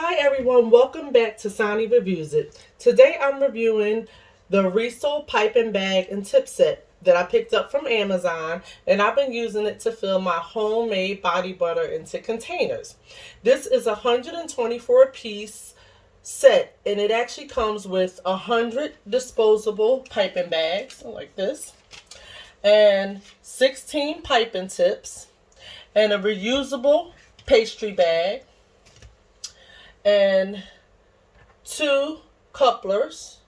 Hi everyone, welcome back to Sonny Reviews It. Today I'm reviewing the Riccle pipe and bag and tip set that I picked up from Amazon, and I've been using it to fill my homemade body butter into containers. This is a 124 piece set, and it actually comes with 100 disposable piping bags like this, and 16 piping tips, and a reusable pastry bag, and 2 couplers,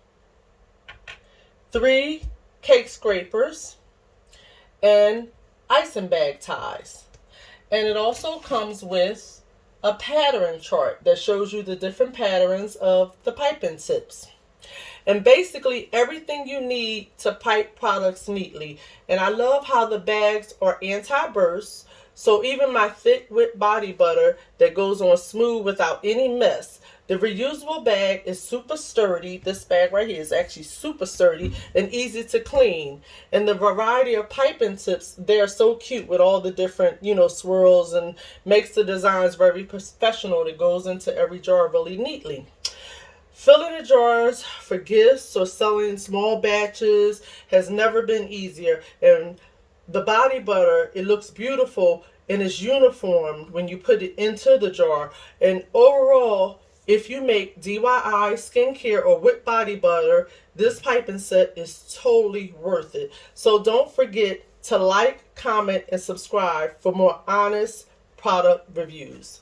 3 cake scrapers, and icing bag ties. And it also comes with a pattern chart that shows you the different patterns of the piping tips. And basically everything you need to pipe products neatly. And I love how the bags are anti-burst, so even my thick whipped body butter that goes on smooth without any mess. The reusable bag is super sturdy. This bag right here is actually super sturdy and easy to clean. And the variety of piping tips, they're so cute with all the different, swirls, and makes the designs very professional. It goes into every jar really neatly. Filling the jars for gifts or selling small batches has never been easier. And the body butter, it looks beautiful and is uniform when you put it into the jar. And overall, if you make DIY skincare or whipped body butter, this piping set is totally worth it. So don't forget to like, comment, and subscribe for more honest product reviews.